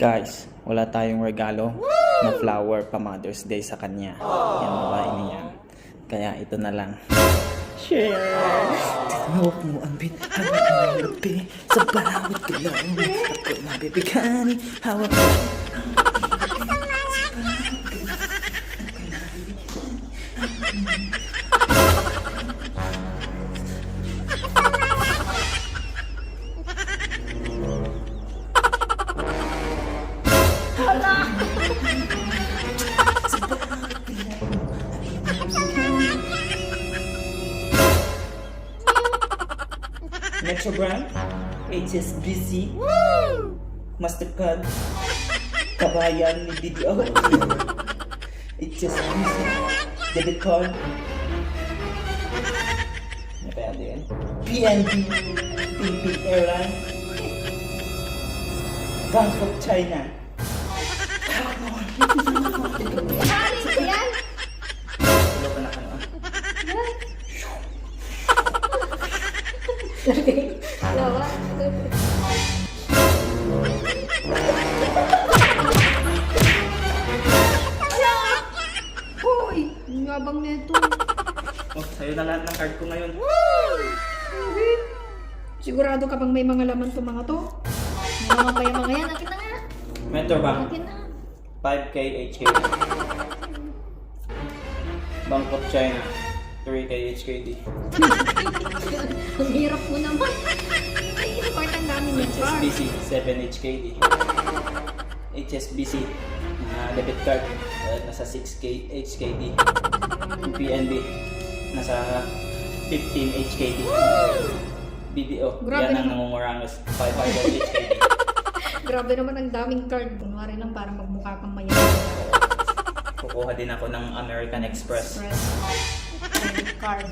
Guys, wala tayong regalo na flower pa Mother's Day sa kanya. Yan, babae niya. Kaya ito na lang. Share! Tinawag mo ang hawak ng gabi sa bawat galaw. Ako'y mabibigani, hawak mo. Metro Brand, HSBC, Mastercard, Kabayan ni BDO, HSBC, Debit Card, ano pa yan? PNB, Philippine Airlines, Bank of China. Loko na ka na. Lagay. Lawa. Hoy! Ang yabang nito. Oh, sa'yo na lahat ng card ko ngayon. Sigurado ka bang may mga laman to mga to? May naman pa yung mga yan. Akin na nga. Metro Bank, Akin na. 5K HK. Bank of China, 3K HKD. Ang hirap mo naman. Ay, important namin yung card. HSBC, 7 HKD. HSBC, debit card, nasa 6K HKD. PNB, nasa 15 HKD. BDO, Grabe yan ang naman. nangungurangos, 500 HKD. Grabe naman ang daming card. Kunwari lang para magmukha kang mayaman. Kukuha din ako ng American Express. Credit card.